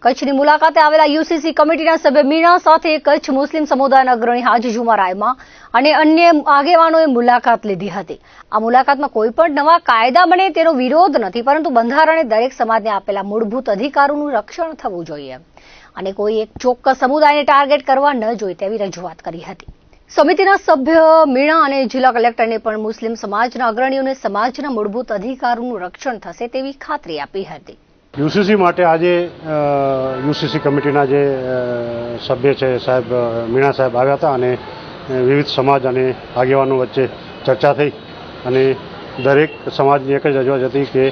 કચ્છની મુલાકાતે આવેલા યુસીસી કમિટીના સભ્ય મીણા સાથે કચ્છ મુસ્લિમ સમુદાયના અગ્રણી હાજી જુમા રાયમા અને અન્ય આગેવાનોએ મુલાકાત લીધી હતી। આ મુલાકાતમાં કોઈ પણ નવા કાયદા બને તેનો વિરોધ નથી, પરંતુ બંધારણે દરેક સમાજને આપેલા મૂળભૂત અધિકારોનું રક્ષણ થવું જોઈએ અને કોઈ એક ચોક્કસ સમુદાયને ટાર્ગેટ કરવા ન જોઈએ તેવી રજૂઆત કરી હતી। સમિતિના સભ્ય મીણા અને જિલ્લા કલેક્ટરને પણ મુસ્લિમ સમાજના અગ્રણીઓને સમાજના મૂળભૂત અધિકારોનું રક્ષણ થશે તેવી ખાતરી આપી હતી। યુસીસી માટે આજે યુસીસી કમિટીના જે સભ્ય છે સાહેબ મીણા સાહેબ આવ્યા હતા અને વિવિધ સમાજ અને આગેવાનો વચ્ચે ચર્ચા થઈ અને દરેક સમાજની એક જ રજૂઆત હતી કે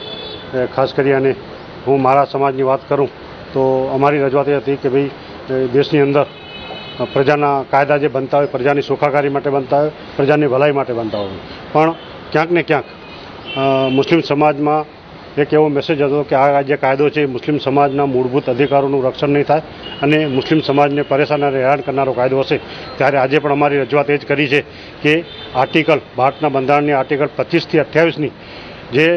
ખાસ કરી અને હું મારા સમાજની વાત કરું તો અમારી રજૂઆત એ હતી કે ભાઈ દેશની અંદર પ્રજાના કાયદા જે બનતા હોય, પ્રજાની સુખાકારી માટે બનતા હોય, પ્રજાની ભલાઈ માટે બનતા હોય, પણ ક્યાંક ને ક્યાંક મુસ્લિમ સમાજમાં એક એવો મેસેજ હતો કે આ જે કાયદો છે એ મુસ્લિમ સમાજના મૂળભૂત અધિકારોનું રક્ષણ નહીં થાય અને મુસ્લિમ સમાજને પરેશાન અને હેરાન કરનારો કાયદો હશે। ત્યારે આજે પણ અમારી રજૂઆત એ જ કરી છે કે આર્ટિકલ ભારતના બંધારણની આર્ટિકલ 25 થી 28ની જે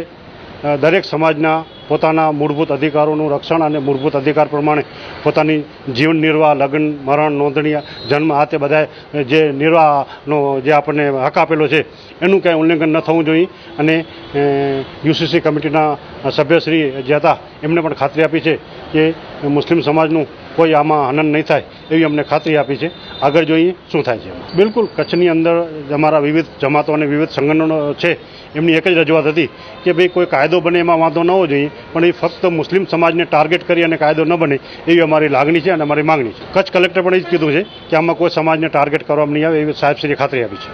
દરેક સમાજના પોતાના મૂળભૂત અધિકારોનું રક્ષણ અને મૂળભૂત અધિકાર પ્રમાણે પોતાની જીવન નિર્વાહ, લગ્ન, મરણ, નોંધણી, જન્મ આ તે બધા જે નિર્વાહનો જે આપણને હક આપેલો છે એનું કંઈ ઉલ્લંઘન ન થવું જોઈએ અને યુસીસી કમિટીના સભ્યશ્રી જે હતા એમને પણ ખાતરી આપી છે કે મુસ્લિમ સમાજનું કોઈ આમાં હનન નહીં થાય એવી અમને ખાતરી આપી છે। આગળ જોઈએ શું થાય છે। બિલકુલ કચ્છની અંદર અમારા વિવિધ જમાતો અને વિવિધ સંગઠનો છે એમની એક જ રજૂઆત હતી કે ભાઈ કોઈ કાયદો બને એમાં વાંધો ન હોવો જોઈએ, પણ એ ફક્ત મુસ્લિમ સમાજને ટાર્ગેટ કરી અને કાયદો ન બને એવી અમારી લાગણી છે અને અમારી માંગણી છે। કચ્છ કલેક્ટર પણ એ જ કીધું છે કે આમાં કોઈ સમાજને ટાર્ગેટ કરવામાં નહીં આવે એવી સાહેબશ્રીએ ખાતરી આપી છે।